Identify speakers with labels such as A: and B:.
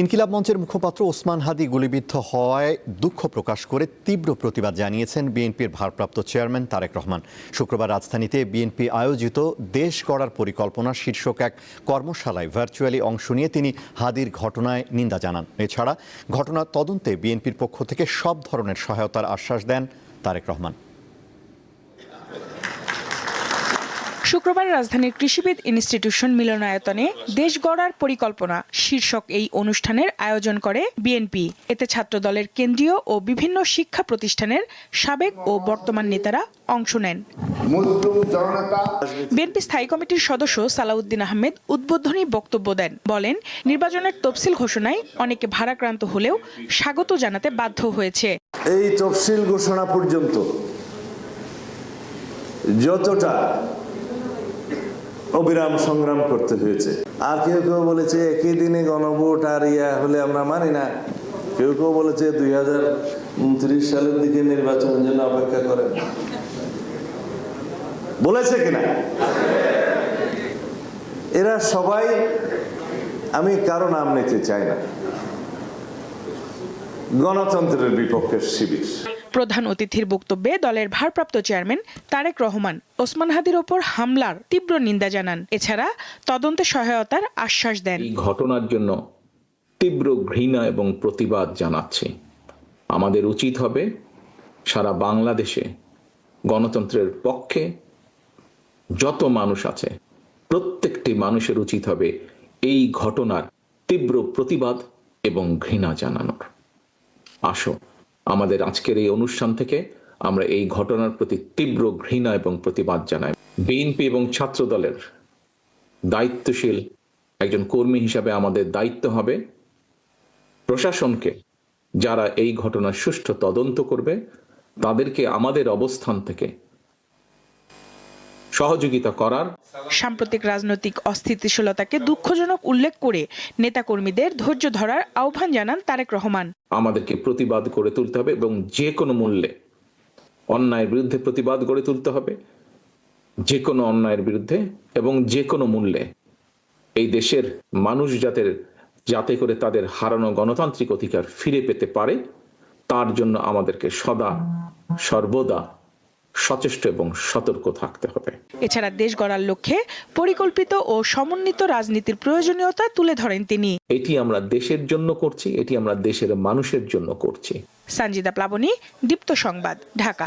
A: ইনকিলাব মঞ্চের মুখপাত্র ওসমান হাদি গুলিবিদ্ধ হওয়ায় দুঃখ প্রকাশ করে তীব্র প্রতিবাদ জানিয়েছেন বিএনপির ভারপ্রাপ্ত চেয়ারম্যান তারেক রহমান। শুক্রবার রাজধানীতে বিএনপি আয়োজিত দেশ গড়ার পরিকল্পনা শীর্ষক এক কর্মশালায় ভার্চুয়ালি অংশ নিয়ে তিনি হাদির ঘটনায় নিন্দা জানান। এছাড়া ঘটনার তদন্তে বিএনপির পক্ষ থেকে সব ধরনের সহায়তার আশ্বাস দেন তারেক রহমান।
B: শুক্রবার রাজধানীর কৃষিবিদ ইনস্টিটিউশন মিলনায়তনে দেশ গড়ার পরিকল্পনা শীর্ষক এই অনুষ্ঠানের আয়োজন করে বিএনপি। এতে ছাত্রদলের কেন্দ্রীয় ও বিভিন্ন শিক্ষা প্রতিষ্ঠানের সাবেক ও বর্তমান নেতারা অংশ নেন। বিএনপি স্থায়ী কমিটির সদস্য সালাউদ্দিন আহমেদ উদ্বোধনী বক্তব্য দেন। বলেন, নির্বাচনের তফসিল ঘোষণায় অনেকে ভারাক্রান্ত হলেও স্বাগত জানাতে বাধ্য হয়েছে।
C: এই তফসিল ঘোষণা পর্যন্ত যতটা অবিরাম সংগ্রাম করতে হয়েছে, আর কেউ কেউ বলেছে একই দিনে গণভোট আর হলে আমরা মানি না, কেউ কেউ বলেছে 2029 সালের দিকে নির্বাচনের জন্য অপেক্ষা করেন, বলেছে কিনা? এরা সবাই, আমি কারো নাম নিতে চাই না, গণতন্ত্রের বিপক্ষের শিবির।
B: প্রধান অতিথির বক্তব্যে দলের ভারপ্রাপ্ত চেয়ারম্যান তারেক রহমান ওসমান হাদির ওপর হামলার তীব্র নিন্দা জানান। এছাড়া তদন্তে সহায়তার আশ্বাস দেন।
D: এই ঘটনার জন্য তীব্র ঘৃণা এবং প্রতিবাদ জানাচ্ছি। আমাদের উচিত হবে সারা বাংলাদেশে গণতন্ত্রের পক্ষে যত মানুষ আছে প্রত্যেকটি মানুষের উচিত হবে এই ঘটনার তীব্র প্রতিবাদ এবং ঘৃণা জানানোর। আসো আমাদের আজকের এই অনুষ্ঠান থেকে আমরা এই ঘটনার প্রতি তীব্র ঘৃণা এবং প্রতিবাদ জানাই। বিএনপি এবং ছাত্র দলের দায়িত্বশীল একজন কর্মী হিসাবে আমাদের দায়িত্ব হবে প্রশাসনকে, যারা এই ঘটনার সুষ্ঠু তদন্ত করবে তাদেরকে আমাদের অবস্থান থেকে সহযোগিতা করার।
B: সাম্প্রতিক রাজনৈতিক অস্থিতিশীলতাকে দুঃখজনক উল্লেখ করে নেতাকর্মীদের ধৈর্য ধরার আহ্বান জানান তারেক রহমান।
D: আমাদেরকে প্রতিবাদ করে তুলতে হবে এবং যে কোনো মূল্যে অন্যায়ের বিরুদ্ধে প্রতিবাদ গড়ে তুলতে হবে, যে কোনো অন্যায়ের বিরুদ্ধে এবং যে কোনো মূল্যে এই দেশের মানুষ যাতে করে তাদের হারানো গণতান্ত্রিক অধিকার ফিরে পেতে পারে তার জন্য আমাদেরকে সদা সর্বদা সচেষ্ট এবং সতর্ক থাকতে হবে।
B: এছাড়া দেশ গড়ার লক্ষ্যে পরিকল্পিত ও সমন্বিত রাজনীতির প্রয়োজনীয়তা তুলে ধরেন তিনি।
D: এটি আমরা দেশের জন্য করছি, এটি আমরা দেশের মানুষের জন্য করছি।
B: সঞ্জিদা প্লাবনী, দীপ্ত সংবাদ, ঢাকা।